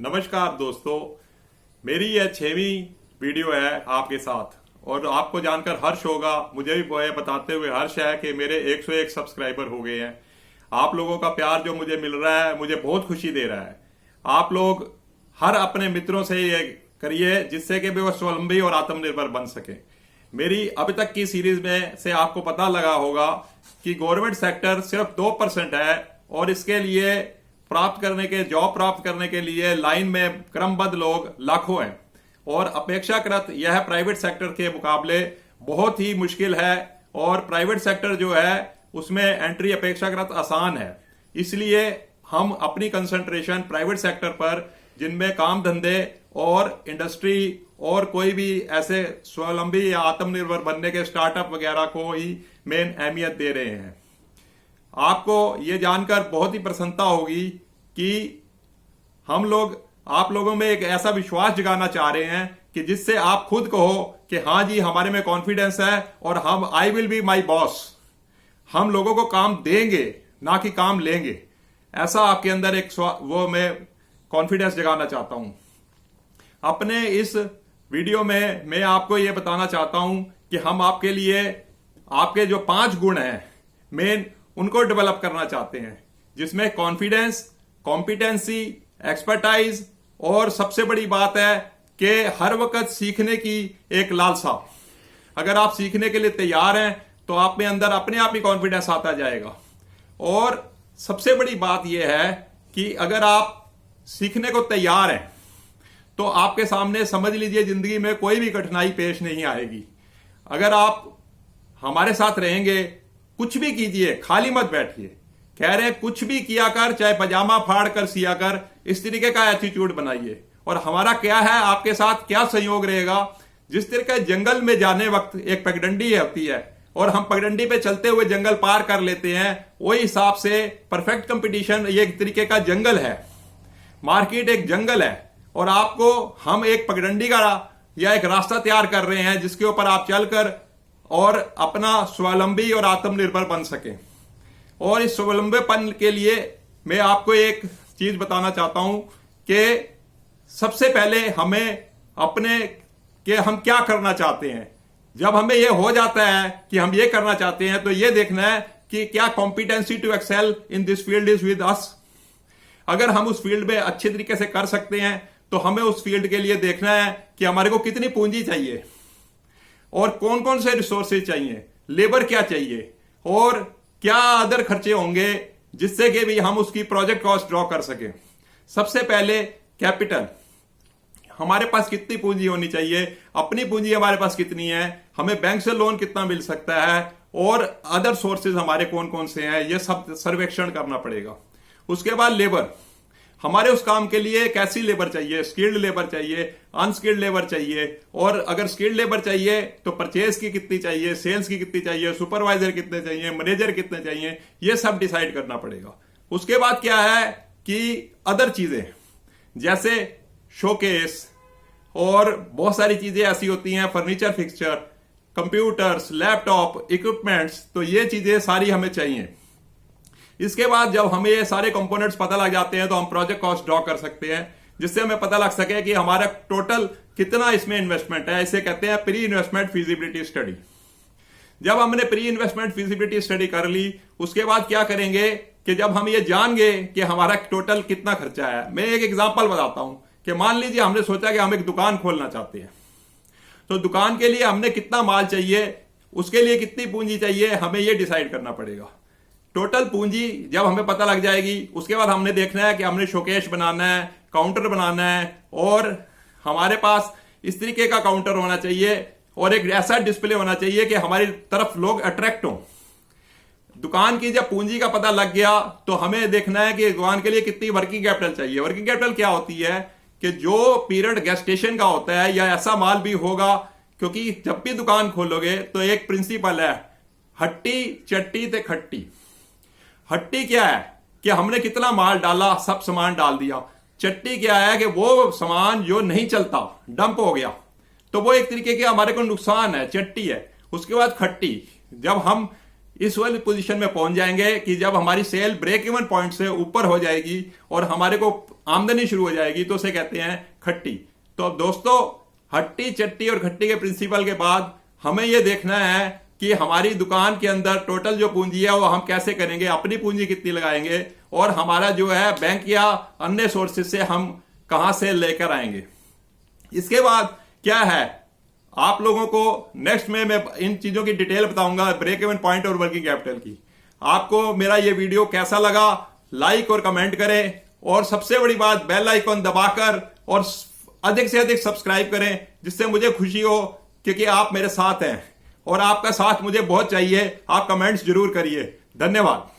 नमस्कार दोस्तों, मेरी यह 6वीं वीडियो है आपके साथ और आपको जानकर हर्ष होगा, मुझे भी यह बताते हुए हर्ष है कि मेरे 101 सब्सक्राइबर हो गए हैं। आप लोगों का प्यार जो मुझे मिल रहा है मुझे बहुत खुशी दे रहा है। आप लोग हर अपने मित्रों से ये करिए जिससे कि वे स्वावलंबी और आत्मनिर्भर बन सके। मेरी अब तक की सीरीज में से आपको पता लगा होगा कि गवर्नमेंट सेक्टर सिर्फ 2% है और इसके लिए जॉब प्राप्त करने के लिए लाइन में क्रमबद्ध लोग लाखों हैं और अपेक्षाकृत यह प्राइवेट सेक्टर के मुकाबले बहुत ही मुश्किल है और प्राइवेट सेक्टर जो है उसमें एंट्री अपेक्षाकृत आसान है। इसलिए हम अपनी कंसंट्रेशन प्राइवेट सेक्टर पर, जिनमें काम धंधे और इंडस्ट्री और कोई भी ऐसे स्वावलंबी या आत्मनिर्भर बनने के स्टार्टअप वगैरह को ही मेन अहमियत दे रहे हैं। आपको ये जानकर बहुत ही प्रसन्नता होगी कि हम लोग आप लोगों में एक ऐसा विश्वास जगाना चाह रहे हैं कि जिससे आप खुद कहो कि हाँ जी, हमारे में कॉन्फिडेंस है और हम I will be my boss, हम लोगों को काम देंगे ना कि काम लेंगे। ऐसा आपके अंदर एक मैं कॉन्फिडेंस जगाना चाहता हूं। अपने इस वीडियो में मैं आपको यह बताना चाहता हूं कि हम आपके लिए आपके जो 5 गुण हैं मेन, उनको डेवलप करना चाहते हैं, जिसमें कॉन्फिडेंस, कॉम्पिटेंसी, एक्सपर्टाइज और सबसे बड़ी बात है कि हर वक्त सीखने की एक लालसा। अगर आप सीखने के लिए तैयार हैं तो आप में अंदर अपने आप ही कॉन्फिडेंस आता जाएगा। और सबसे बड़ी बात यह है कि अगर आप सीखने को तैयार हैं तो आपके सामने समझ लीजिए जिंदगी में कोई भी कठिनाई पेश नहीं आएगी। अगर आप हमारे साथ रहेंगे, कुछ भी कीजिए, खाली मत बैठिए। कह रहे हैं कुछ भी किया कर, चाहे पजामा फाड़ कर सिया कर, इस तरीके का एटीट्यूड बनाइए। और हमारा क्या है, आपके साथ क्या सहयोग रहेगा। जिस तरीके जंगल में जाने वक्त एक पगडंडी होती है और हम पगडंडी पे चलते हुए जंगल पार कर लेते हैं, वही हिसाब से परफेक्ट कंपटीशन ये एक तरीके का जंगल है, मार्केट एक जंगल है और आपको हम एक पगडंडी का या एक रास्ता तैयार कर रहे हैं जिसके ऊपर आप चलकर और अपना स्वावलंबी और आत्मनिर्भर बन सके। और इस स्वावलंबीपन के लिए मैं आपको एक चीज बताना चाहता हूं कि सबसे पहले हमें हम क्या करना चाहते हैं। जब हमें यह हो जाता है कि हम ये करना चाहते हैं तो यह देखना है कि क्या competency to excel in this field is with us. अगर हम उस फील्ड में अच्छे तरीके से कर सकते हैं तो हमें उस फील्ड के लिए देखना है कि हमारे को कितनी पूंजी चाहिए और कौन कौन से रिसोर्सेज चाहिए, लेबर क्या चाहिए और क्या अदर खर्चे होंगे जिससे कि भी हम उसकी प्रोजेक्ट कॉस्ट ड्रॉ कर सके। सबसे पहले कैपिटल, हमारे पास कितनी पूंजी होनी चाहिए, अपनी पूंजी हमारे पास कितनी है, हमें बैंक से लोन कितना मिल सकता है और अदर सोर्सेज हमारे कौन कौन से हैं, यह सब सर्वेक्षण करना पड़ेगा। उसके बाद लेबर, हमारे उस काम के लिए कैसी लेबर चाहिए, स्किल्ड लेबर चाहिए, अनस्किल्ड लेबर चाहिए, और अगर स्किल्ड लेबर चाहिए तो परचेज की कितनी चाहिए, सेल्स की कितनी चाहिए, सुपरवाइजर कितने चाहिए, मैनेजर कितने चाहिए, ये सब डिसाइड करना पड़ेगा। उसके बाद क्या है कि अदर चीजें जैसे शोकेस और बहुत सारी चीजें ऐसी होती हैं, furniture fixture, computers, laptop, equipments, तो ये चीजें सारी हमें चाहिए। इसके बाद जब हमें ये सारे कंपोनेंट्स पता लग जाते हैं तो हम प्रोजेक्ट कॉस्ट ड्रॉ कर सकते हैं, जिससे हमें पता लग सके कि हमारा टोटल कितना इसमें इन्वेस्टमेंट है। इसे कहते हैं प्री इन्वेस्टमेंट फिजिबिलिटी स्टडी। जब हमने प्री इन्वेस्टमेंट फिजिबिलिटी स्टडी कर ली, उसके बाद क्या करेंगे कि जब हम ये जान गए कि हमारा टोटल कितना खर्चा है, मैं एक एग्जाम्पल बताता हूं कि मान लीजिए हमने सोचा कि हम एक दुकान खोलना चाहते हैं, तो दुकान के लिए हमने कितना माल चाहिए, उसके लिए कितनी पूंजी चाहिए, हमें यह डिसाइड करना पड़ेगा। टोटल पूंजी जब हमें पता लग जाएगी, उसके बाद हमने देखना है कि हमने शोकेश बनाना है, काउंटर बनाना है और हमारे पास इस तरीके का काउंटर होना चाहिए और एक ऐसा डिस्प्ले होना चाहिए कि हमारी तरफ लोग अट्रैक्ट हों। दुकान की जब पूंजी का पता लग गया तो हमें देखना है कि दुकान के लिए कितनी वर्किंग कैपिटल चाहिए। वर्किंग कैपिटल क्या होती है कि जो पीरियड गेस्टेशन का होता है या ऐसा माल भी होगा, क्योंकि जब भी दुकान खोलोगे तो एक प्रिंसिपल है, हट्टी चट्टी ते खट्टी। हट्टी क्या है कि हमने कितना माल डाला, सब सामान डाल दिया। चट्टी क्या है कि वो सामान जो नहीं चलता, डंप हो गया, तो वो एक तरीके के हमारे को नुकसान है, चट्टी है। उसके बाद खट्टी, जब हम इस वाली पोजीशन में पहुंच जाएंगे कि जब हमारी सेल ब्रेक इवन पॉइंट से ऊपर हो जाएगी और हमारे को आमदनी शुरू हो जाएगी तो उसे कहते हैं खट्टी। तो अब दोस्तों, हट्टी चट्टी और खट्टी के प्रिंसिपल के बाद हमें यह देखना है कि हमारी दुकान के अंदर टोटल जो पूंजी है वो हम कैसे करेंगे, अपनी पूंजी कितनी लगाएंगे और हमारा जो है बैंक या अन्य सोर्सेज से हम कहां से लेकर आएंगे। इसके बाद क्या है, आप लोगों को नेक्स्ट में मैं इन चीजों की डिटेल बताऊंगा, ब्रेक इवन पॉइंट और वर्किंग कैपिटल की। आपको मेरा ये वीडियो कैसा लगा लाइक और कमेंट करें, और सबसे बड़ी बात बेल आइकन दबाकर और अधिक से अधिक सब्सक्राइब करें, जिससे मुझे खुशी हो, क्योंकि आप मेरे साथ हैं और आपका साथ मुझे बहुत चाहिए। आप कमेंट्स जरूर करिए। धन्यवाद।